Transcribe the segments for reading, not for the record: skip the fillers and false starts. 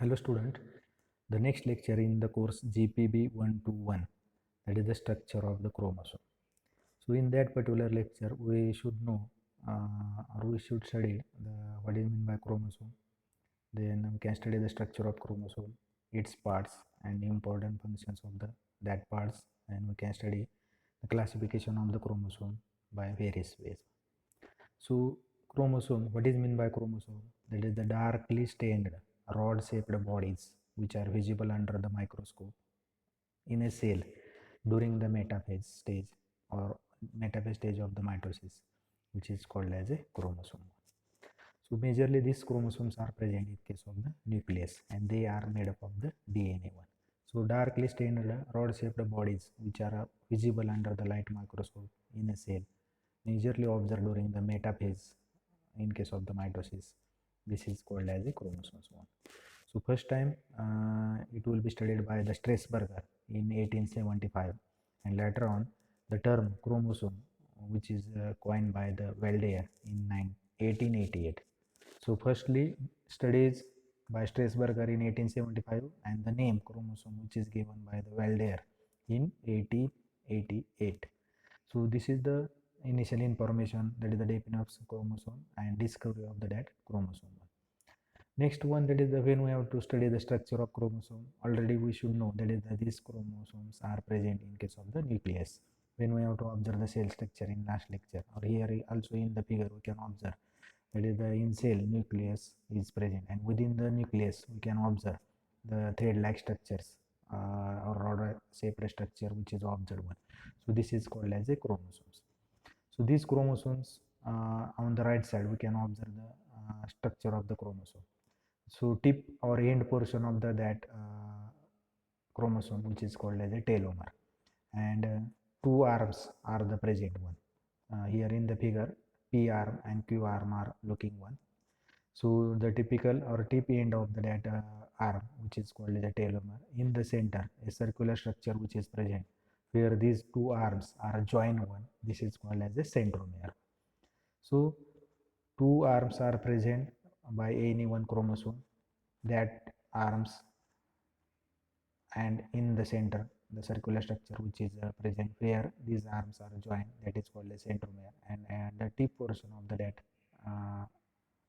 Hello student, the next lecture in the course GPB 121, that is the structure of the chromosome. So in that particular lecture we should know or we should study what is meant by chromosome. Then we can study the structure of chromosome, its parts and important functions of that parts, and we can study the classification of the chromosome by various ways. So chromosome, what is meant by chromosome? That is the darkly stained rod-shaped bodies which are visible under the microscope in a cell during the metaphase stage or metaphase stage of the mitosis, which is called as a chromosome. So majorly these chromosomes are present in case of the nucleus and they are made up of the DNA one. So darkly stained rod-shaped bodies which are visible under the light microscope in a cell majorly observed during the metaphase in case of the mitosis. This is called as a chromosomes 1. So first time it will be studied by the Strasburger in 1875, and later on the term chromosome which is coined by the Valdeir in 1888. So firstly studies by Strasburger in 1875 and the name chromosome which is given by the Valdeir in 1888. So this is the initial information, that is the definition of chromosome and discovery of the that chromosome. Next one, that is the when we have to study the structure of chromosome, already we should know that is that these chromosomes are present in case of the nucleus. When we have to observe the cell structure in last lecture, or here also in the figure we can observe that is the in cell nucleus is present, and within the nucleus we can observe the thread-like structures or rod-shaped structure which is observed one. So this is called as a chromosomes. So these chromosomes on the right side we can observe the structure of the chromosome. So tip or end portion of that chromosome which is called as a telomere, and two arms are the present one. Here in the figure P arm and Q arm are looking one. So the typical or tip end of that arm which is called as a telomere, in the center a circular structure which is present where these two arms are joined one. This is called as a centromere. So two arms are present by any one chromosome, that arms, and in the center the circular structure which is present where these arms are joined, that is called as centromere, and the tip portion of that uh,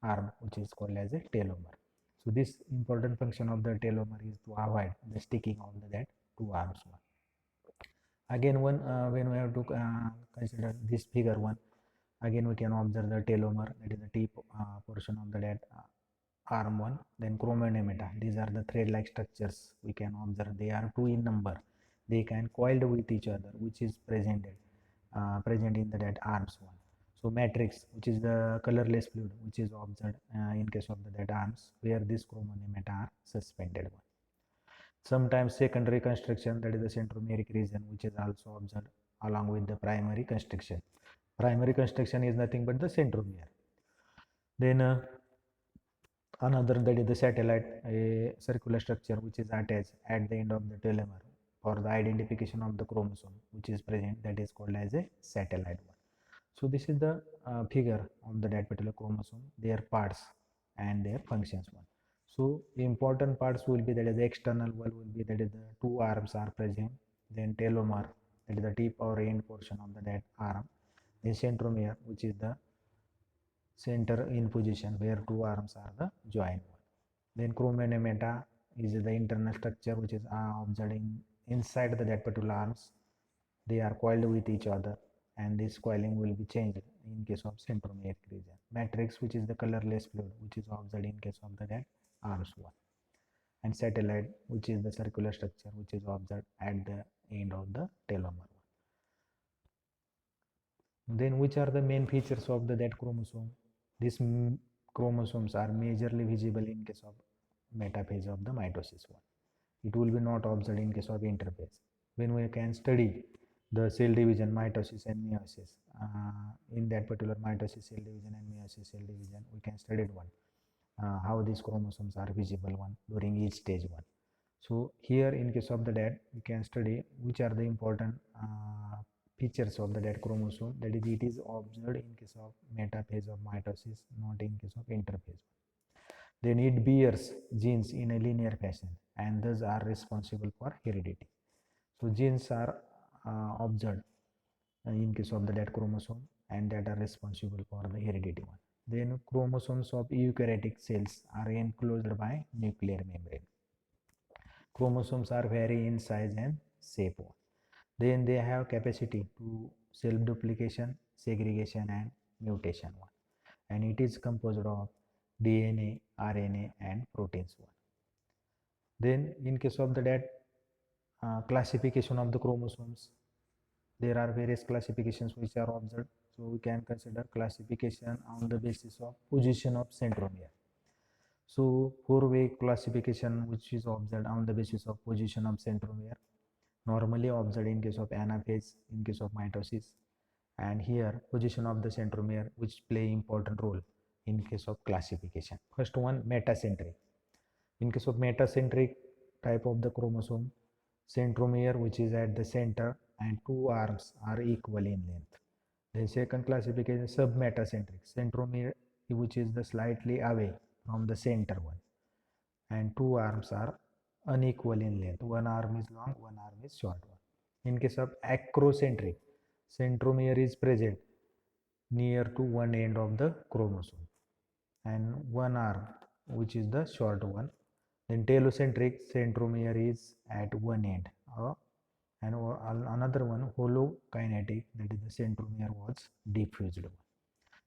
arm which is called as a telomere. So this important function of the telomere is to avoid the sticking of that two arms one. Again one when we have to consider this figure one, again we can observe the telomere, that is the tip portion of that arm one. Then chromonemata, these are the thread like structures we can observe, they are two in number, they can coiled with each other which is present in that arms one. So matrix, which is the colorless fluid which is observed in case of that arms where this chromonemata are suspended one. Sometimes secondary constriction, that is the centromeric region, which is also observed along with the primary constriction. Primary constriction is nothing but the centromere. Then another, that is the satellite, a circular structure which is attached at the end of the telomere for the identification of the chromosome which is present, that is called as a satellite one. So this is the figure of that particular chromosome, their parts and their functions one. So the important parts will be that is the external wall will be that is the two arms are present, then telomere, that is the tip or end portion of that arm, then centromere which is the center in position where two arms are the joined one. Then chromonemata is the internal structure which is observing inside that particular arms. They are coiled with each other, and this coiling will be changed in case of centromeric region. Matrix, which is the colorless fluid which is observed in case of that arms one. And satellite, which is the circular structure which is observed at the end of the telomere. Then which are the main features of that chromosome? These chromosomes are majorly visible in case of metaphase of the mitosis one. It will be not observed in case of interphase. When we can study the cell division, mitosis and meiosis, in that particular mitosis cell division and meiosis cell division, we can study one how these chromosomes are visible one during each stage one. So here in case of the DAT, we can study which are the important features of the DAT chromosome, that is it is observed in case of metaphase of mitosis, not in case of interphase. Then it bears genes in a linear fashion and thus are responsible for heredity. So genes are observed in case of the that chromosome and that are responsible for the heredity one. Then chromosomes of eukaryotic cells are enclosed by nuclear membrane. Chromosomes are vary in size and shape. Then they have capacity to self-duplication, segregation and mutation one. And it is composed of DNA, RNA and proteins one. Then in case of the that classification of the chromosomes, there are various classifications which are observed. So we can consider classification on the basis of position of centromere. So four-way classification which is observed on the basis of position of centromere, normally observed in case of anaphase, in case of mitosis, and here position of the centromere which play important role in case of classification. First one, metacentric. In case of metacentric type of the chromosome, centromere which is at the center and two arms are equal in length. The second classification, submetacentric, centromere which is the slightly away from the center one and two arms are unequal in length. One arm is long, one arm is short one. In case of acrocentric, centromere is present near to one end of the chromosome and one arm which is the short one. Then telocentric, centromere is at one end and another one holokinetic, that is the centromere was diffused one.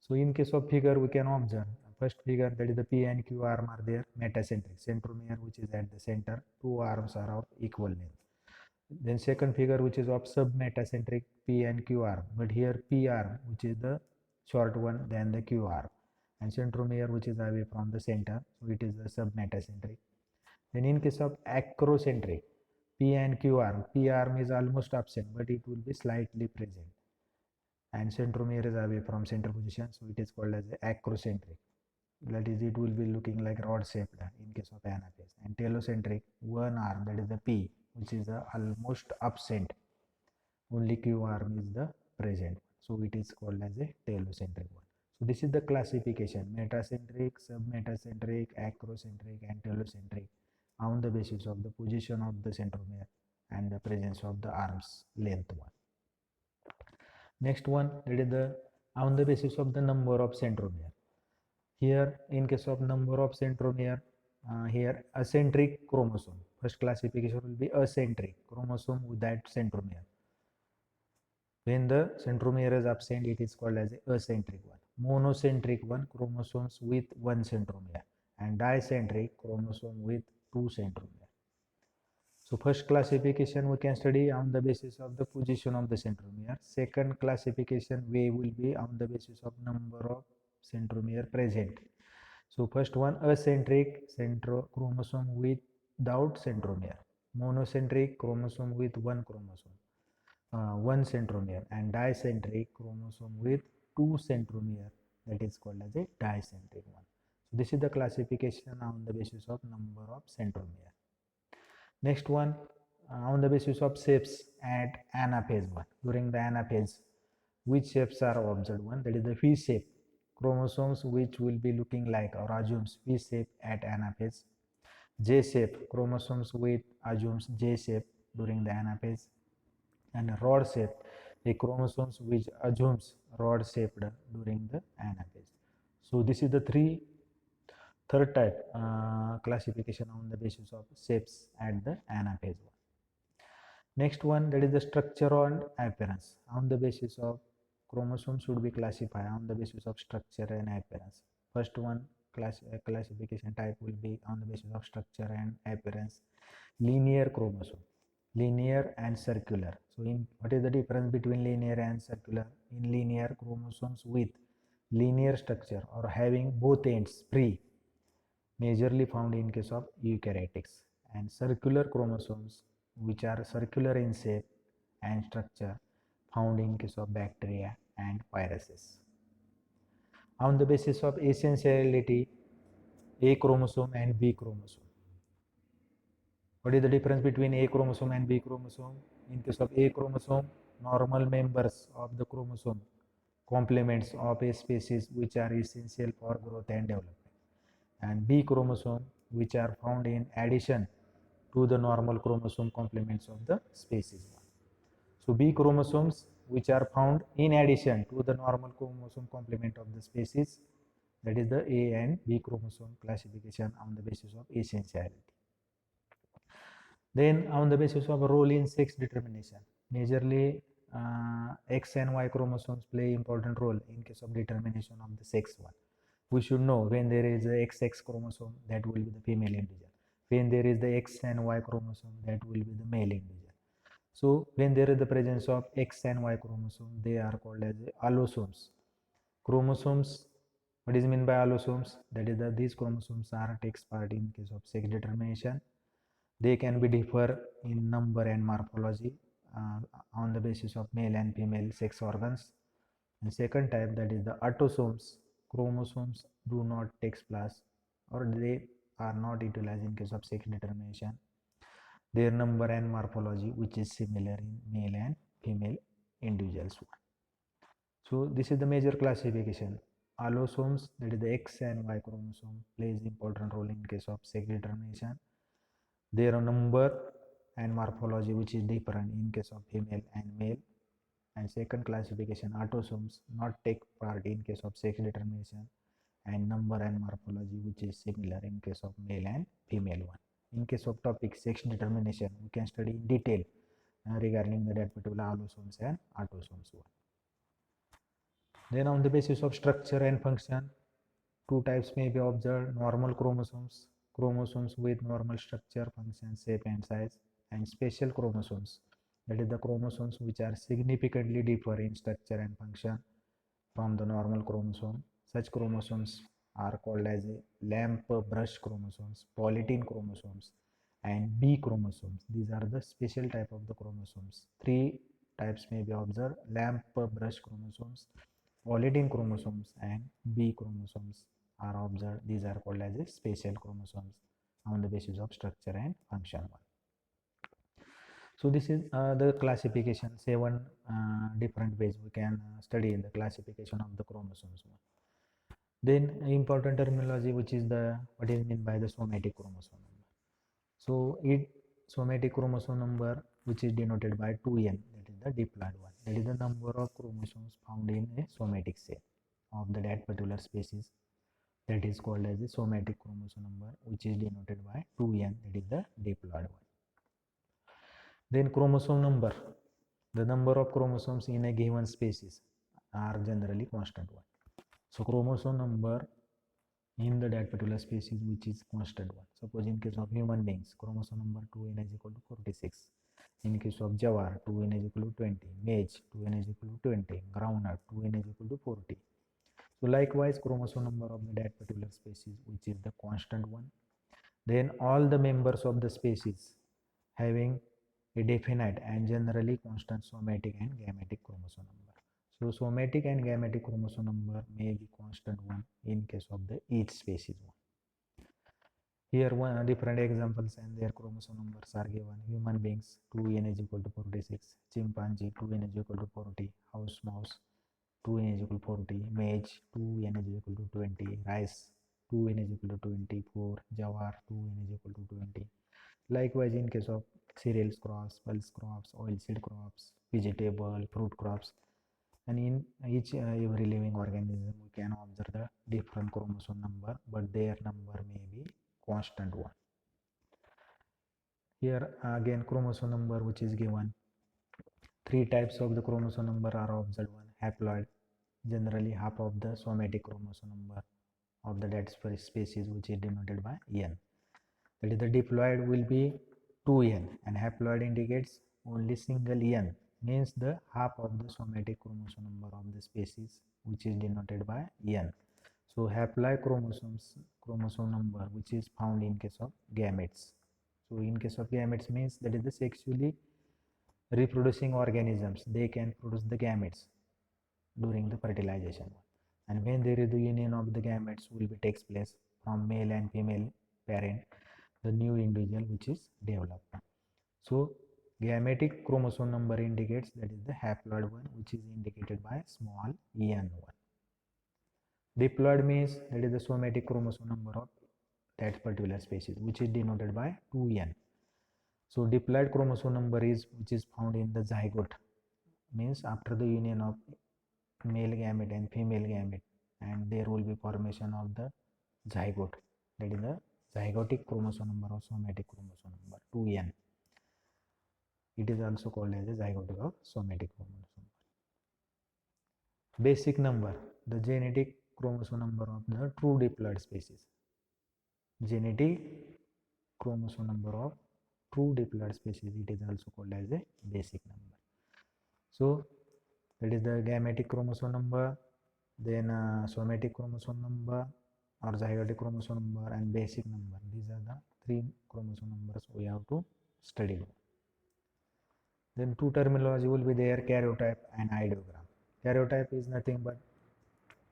So in case of figure we can observe first figure, that is the P and Q arm are there, metacentric, centromere which is at the center, two arms are of equal length. Then second figure which is of submetacentric, P and Q arm, but here P arm which is the short one than the Q arm and centromere which is away from the center, so it is the submetacentric. Then in case of acrocentric, P and Q arm, P arm is almost absent but it will be slightly present and centromere is away from center position, so it is called as acrocentric. That is, it will be looking like rod shaped in case of anaphase. And telocentric, one arm, that is the P, which is almost absent, only Q arm is the present, so it is called as a telocentric one. So this is the classification: metacentric, submetacentric, acrocentric and telocentric on the basis of the position of the centromere and the presence of the arms length one. Next one, that is the on the basis of the number of centromere. Here in case of number of centromere, here acentric chromosome, first classification will be acentric chromosome without centromere. When the centromere is absent, it is called as acentric one. Monocentric one, chromosomes with one centromere, and dicentric chromosome with two centromere. So first classification we can study on the basis of the position of the centromere. Second classification way will be on the basis of number of centromere present. So first one, acentric chromosome without centromere, monocentric chromosome with one chromosome, one centromere, and dicentric chromosome with two centromere, that is called as a dicentric one. So this is the classification on the basis of number of centromere. Next one, on the basis of shapes at anaphase one. During the anaphase, which shapes are observed? One, that is the V shape, chromosomes which will be looking like or assumes V shape at anaphase. J shape, chromosomes with assumes J shape during the anaphase. And rod shape, the chromosomes which assumes rod shaped during the anaphase. So this is the third type classification on the basis of shapes at the anaphase one. Next one, that is the structure and appearance. On the basis of chromosomes should be classified on the basis of structure and appearance. First one classification type will be on the basis of structure and appearance. Linear chromosome, linear and circular. So in what is the difference between linear and circular? In linear, chromosomes with linear structure or having both ends free, majorly found in case of eukaryotics, and circular chromosomes which are circular in shape and structure found in case of bacteria and viruses. On the basis of essentiality, A chromosome and B chromosome. What is the difference between A chromosome and B chromosome? In case of A chromosome, normal members of the chromosome, complements of a species which are essential for growth and development. and B chromosome, which are found in addition to the normal chromosome complements of the species 1. So B chromosomes, which are found in addition to the normal chromosome complement of the species, that is the A and B chromosome classification on the basis of essentiality. Then on the basis of role in sex determination, majorly X and Y chromosomes play important role in case of determination of the sex one. We should know when there is a XX chromosome, that will be the female individual. When there is the X and Y chromosome, that will be the male individual. So when there is the presence of X and Y chromosome, they are called as allosomes. Chromosomes, what is meant by allosomes? That is that these chromosomes are takes part in case of sex determination. They can be differ in number and morphology on the basis of male and female sex organs. And second type, that is the autosomes. Chromosomes do not take place or they are not utilized in case of sex determination. Their number and morphology which is similar in male and female individuals. So this is the major classification. Allosomes, that is the X and Y chromosome, plays important role in case of sex determination. Their number and morphology which is different in case of female and male. And second classification, autosomes not take part in case of sex determination, and number and morphology which is similar in case of male and female one. In case of topic sex determination, we can study in detail regarding that particular allosomes and autosomes one. Then on the basis of structure and function, two types may be observed: normal chromosomes, chromosomes with normal structure, function, shape and size, and special chromosomes, that is the chromosomes which are significantly differ in structure and function from the normal chromosome. Such chromosomes are called as lamp brush chromosomes, polytene chromosomes, and B chromosomes. These are the special type of the chromosomes. Three types may be observed: lamp brush chromosomes, polytene chromosomes, and B chromosomes are observed. These are called as special chromosomes on the basis of structure and function one. So this is the classification. 7 different ways we can study the classification of the chromosomes. Then important terminology, which is the what is meant by the somatic chromosome number. So somatic chromosome number, which is denoted by 2n, that is the diploid one. That is the number of chromosomes found in a somatic cell of that particular species. That is called as the somatic chromosome number, which is denoted by 2n, that is the diploid one. Then chromosome number, the number of chromosomes in a given species are generally constant one. So chromosome number in that particular species which is constant one. Suppose in case of human beings, chromosome number 2n is equal to 46. In case of Jawar, 2n is equal to 20. Maize, 2n is equal to 20. Groundnut, 2n is equal to 40. So likewise, chromosome number of that particular species which is the constant one. Then all the members of the species having a definite and generally constant somatic and gametic chromosome number. So somatic and gametic chromosome number may be constant one in case of the each species one. Here one different examples and their chromosome numbers are given. Human beings, 2n is equal to 46. Chimpanzee, 2n is equal to 40. House mouse, 2n is equal to 40. Maize, 2n is equal to 20. Rice, 2n is equal to 24. Jawar, 2n is equal to 20. Likewise, in case of cereals crops, pulse crops, oilseed crops, vegetable, fruit crops, and in each every living organism we can observe the different chromosome number, but their number may be constant one. Here again chromosome number which is given. Three types of the chromosome number are observed. One, haploid, generally half of the somatic chromosome number of the dead species which is denoted by n. That is the diploid will be 2n, and haploid indicates only single n, means the half of the somatic chromosome number of the species which is denoted by n. So haploid chromosome number which is found in case of gametes. So in case of gametes means that is the sexually reproducing organisms, they can produce the gametes during the fertilization. And when there is the union of the gametes will be takes place from male and female parent, the new individual which is developed. So gametic chromosome number indicates that is the haploid one which is indicated by small en1. Diploid means that is the somatic chromosome number of that particular species, which is denoted by 2n. So diploid chromosome number is which is found in the zygote, means after the union of male gamete and female gamete, and there will be formation of the zygote, that is the zygotic chromosome number or somatic chromosome number 2n. It is also called as a zygotic or somatic chromosome. Basic number, the genetic chromosome number of the true diploid species. Genetic chromosome number of true diploid species, it is also called as a basic number. So that is the gametic chromosome number, then somatic chromosome number or zygotic chromosome number and basic number. These are the three chromosome numbers we have to study. Then two terminology will be there, karyotype and ideogram. Karyotype is nothing but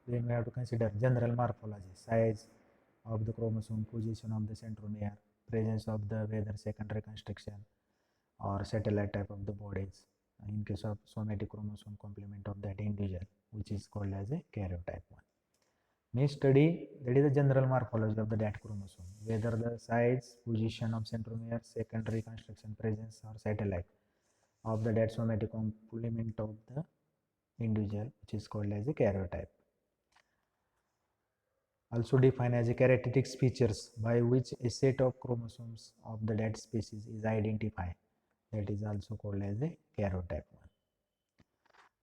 then we have to consider general morphology, size of the chromosome, position of the centromere, presence of the whether secondary construction or satellite type of the bodies. In case of somatic chromosome, complement of that individual, which is called as a karyotype 1. May study, that is the general morphology of the that chromosome, whether the size, position of centromere, secondary construction, presence or satellite of the that somatic complement of the individual, which is called as a karyotype. Also defined as a characteristics features by which a set of chromosomes of the that species is identified, that is also called as a karyotype 1.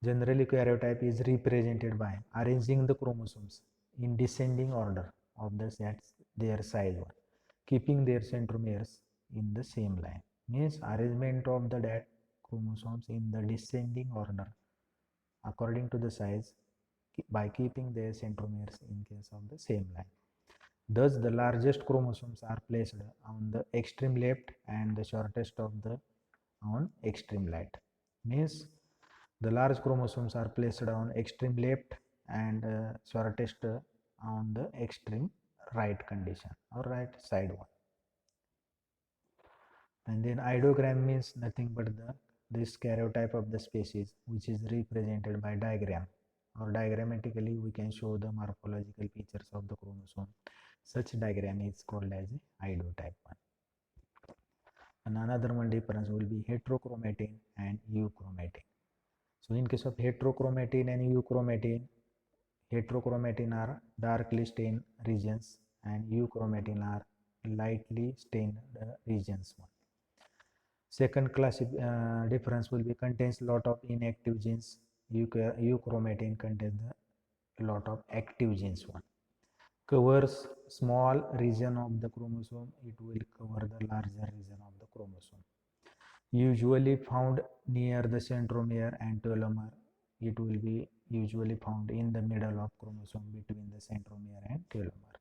Generally, karyotype is represented by arranging the chromosomes in descending order of the sets, their size 1, keeping their centromeres in the same line. Means arrangement of the that chromosomes in the descending order according to the size by keeping their centromeres in case of the same line. Thus, the largest chromosomes are placed on the extreme left and the shortest of the on extreme right. Means the large chromosomes are placed on extreme left and shortest on the extreme right condition or right side one. And then ideogram means nothing but this karyotype of the species, which is represented by diagram, or diagrammatically we can show the morphological features of the chromosome. Such diagram is called as ideotype 1. And another one difference will be heterochromatin and euchromatin. So in case of heterochromatin and euchromatin, heterochromatin are darkly stained regions and euchromatin are lightly stained regions. Second class difference will be contains lot of inactive genes. Euchromatin contains a lot of active genes. One covers small region of the chromosome, it will cover the larger region of the chromosome. Usually found near the centromere and telomere, it will be usually found in the middle of chromosome between the centromere and telomere.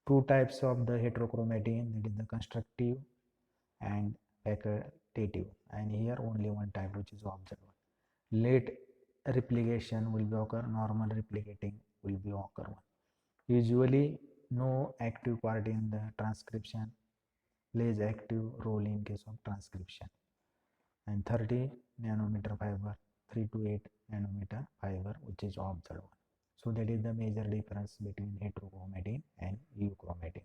Two types of the heterochromatin, that is the constructive and facultative, and here only one type, which is observed. Late replication will be occur, normal replicating will be occur. Usually no active part in the transcription, plays active role in case of transcription. And 30 nanometer fiber, 3 to 8 nanometer fiber, which is observed. So that is the major difference between heterochromatin and euchromatin.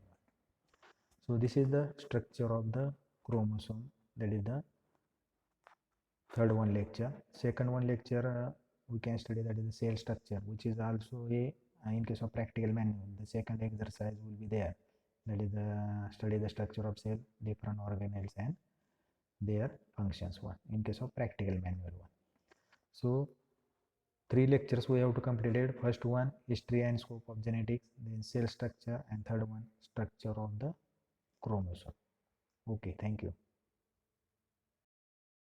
So this is the structure of the chromosome, that is the third one lecture. Second one lecture we can study, that is the cell structure, which is also a in case of practical manual. The second exercise will be there, that is the study the structure of cell, different organelles and their functions one in case of practical manual one. So 3 lectures we have to complete it. First one, history and scope of genetics, then cell structure, and third one, structure of the chromosome. Okay, thank you.